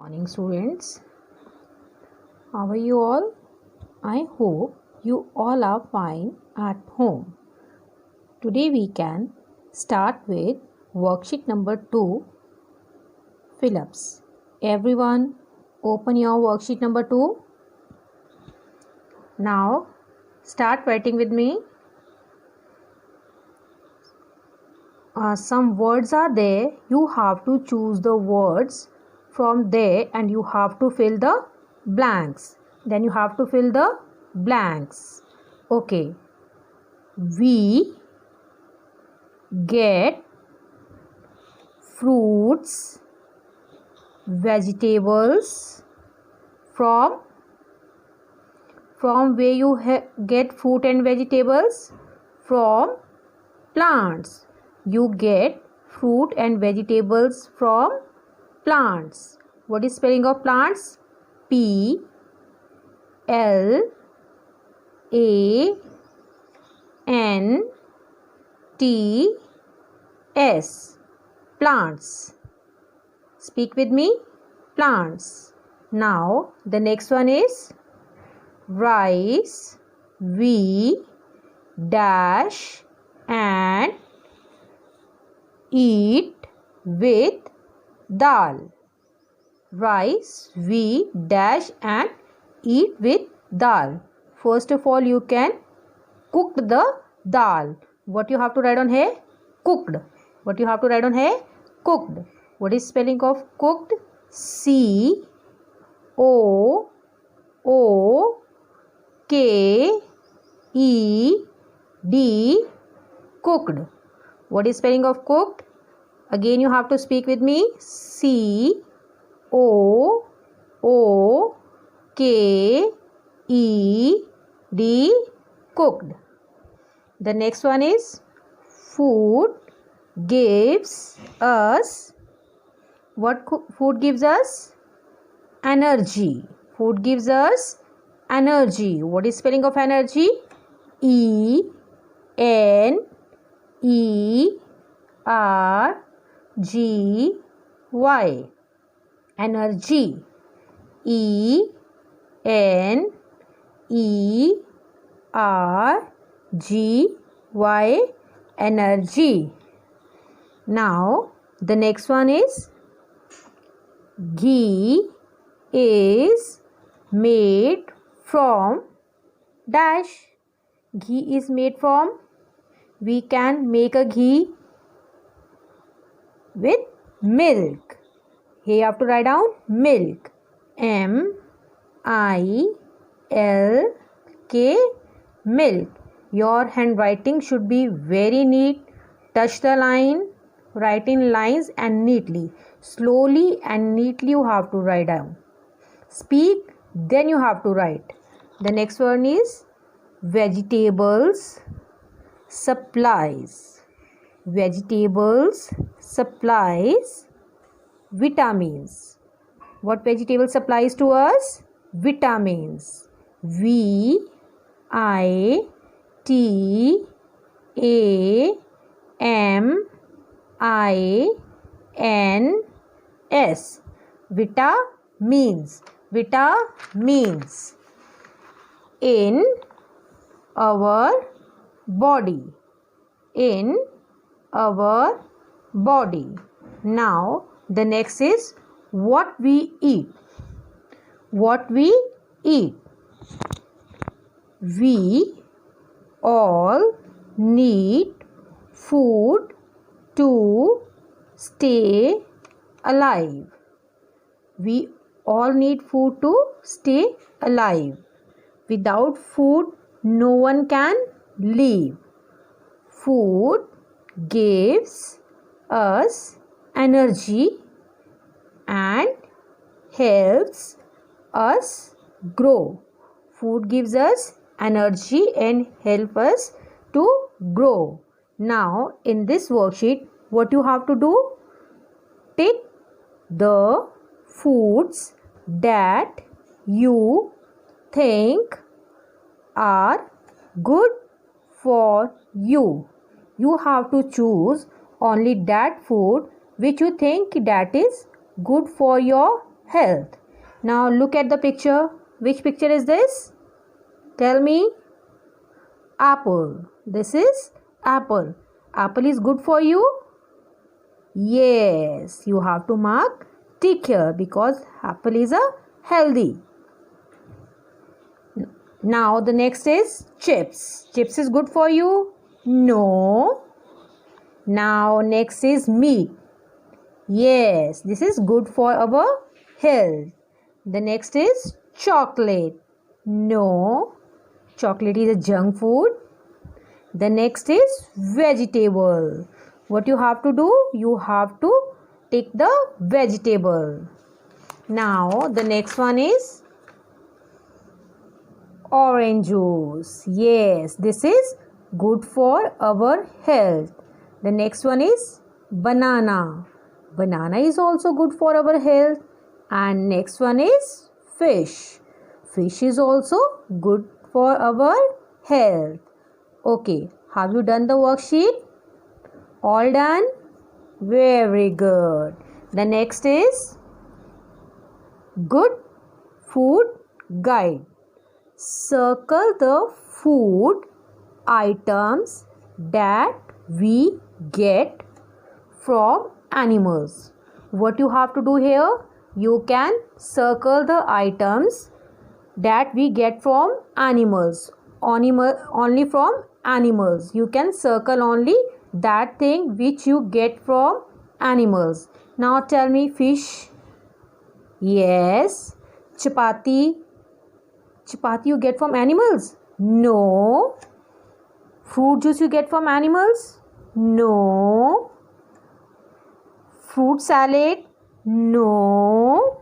Morning, students. How are you all? I hope you all are fine at home. Today we can start with worksheet number 2, fill-ups. Everyone, open your worksheet number 2. Now, start writing with me. Some words are there. You have to choose the words from there and you have to fill the blanks. Then you have to fill the blanks. Okay. We get fruits, vegetables from where you get fruit and vegetables? From plants. You get fruit and vegetables from plants. What is spelling of plants? P L A N T S. Plants. Speak with me. Plants. Now the next one is rice, we dash and eat with dal. Rice, we dash and eat with dal. First of all, you can cook the dal. What you have to write on here? Cooked. What you have to write on here? Cooked. What is spelling of cooked? C O O K E D. Cooked. What is spelling of cooked? Again you have to speak with me. C O O K E D. Cooked. The next one is food gives us. What food gives us? Energy. Food gives us energy. What is spelling of energy? E N E R G Y. Energy. E N E R G Y. Energy. Now the next one is ghee is made from dash. Ghee is made from. We can make a ghee with milk. Here you have to write down milk. M I L K. Milk. Your handwriting should be very neat. Touch the line. Write in lines and neatly. Slowly and neatly you have to write down. Speak, then you have to write. The next one is vegetables, supplies. Vegetables, supplies, vitamins. What vegetable supplies to us? Vitamins. V I T A M I N S. Vitamins. Vitamins. In our body. In our body. Now the next is what we eat. What we eat. We all need food to stay alive. We all need food to stay alive. Without food, no one can live. Food gives us energy and helps us grow. Food gives us energy and help us to grow. Now in this worksheet, what you have to do? Take the foods that you think are good for you. You have to choose only that food which you think that is good for your health. Now look at the picture. Which picture is this? Tell me. Apple. This is apple. Apple is good for you? Yes, you have to mark tick here because apple is a healthy. Now the next is chips. Chips is good for you? No. Now next is meat. Yes, this is good for our health. The next is chocolate. No, chocolate is a junk food. The next is vegetable. What you have to do? You have to take the vegetable. Now the next one is orange juice. Yes, this is good for our health. The next one is banana. Banana is also good for our health. And next one is fish. Fish is also good for our health. Okay, have you done the worksheet? All done? Very good. The next is good food guide. Circle the food items that we get from animals. What you have to do here? You can circle the items that we get from animals. Only from animals. You can circle only that thing which you get from animals. Now tell me, fish. Yes. Chapati. Chapati you get from animals? No. Fruit juice you get from animals? No. Fruit salad? No.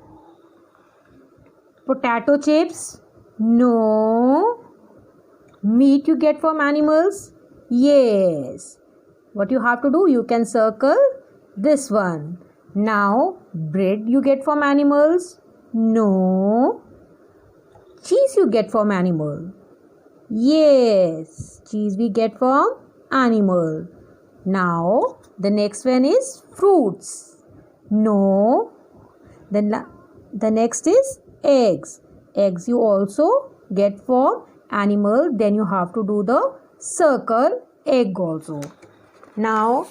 Potato chips? No. Meat you get from animals? Yes. What you have to do? You can circle this one. Now, bread you get from animals? No. Cheese you get from animal? Yes. Cheese we get from animal. Now, the next one is fruits. No. Then the next is eggs. Eggs you also get from animal. Then you have to do the circle egg also. Now,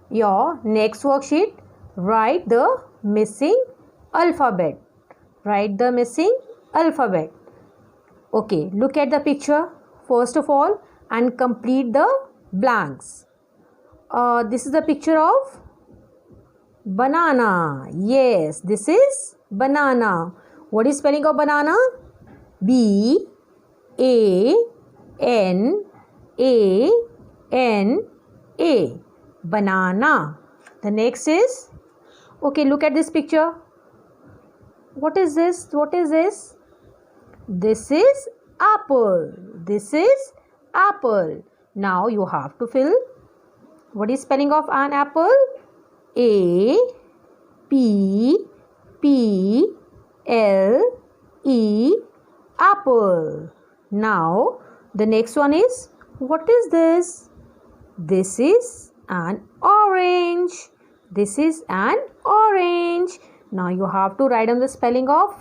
your next worksheet, write the missing alphabet. Write the missing alphabet. Okay, look at the picture first of all and complete the blanks. This is the picture of banana. Yes, this is banana. What is spelling of banana? B-A-N-A-N-A. Banana. The next is, okay, look at this picture. What is this? What is this? This is apple. This is apple. Now you have to fill. What is spelling of an apple? A P P L E, apple. Now the next one is, what is this? This is an orange. This is an orange. Now you have to write down the spelling of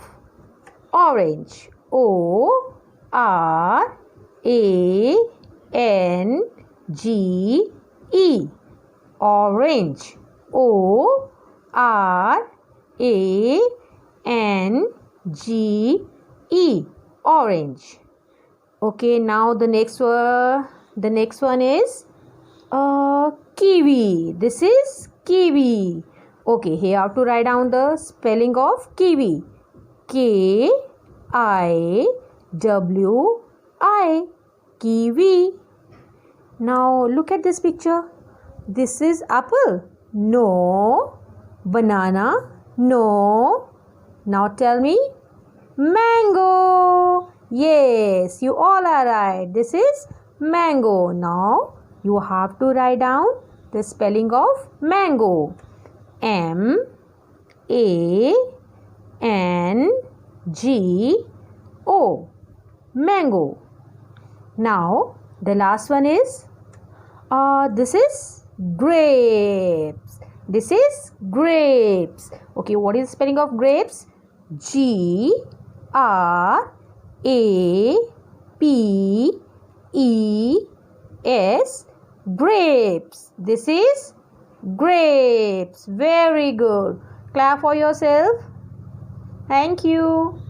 orange. O-R-A-N-G-E. Orange. O-R-A-N-G-E. Orange. Okay, now the next one is kiwi. This is kiwi. Okay, here you have to write down the spelling of kiwi. K-I-W-I. Kiwi. Now look at this picture. This is apple. No. Banana. No. Now tell me. Mango. Yes, you all are right. This is mango. Now you have to write down the spelling of mango. M-A-N-G-O. Mango. Now the last one is this is grapes. This is grapes. Okay, what is the spelling of grapes? Grapes. Grapes. This is grapes. Very good. Clap for yourself. Thank you.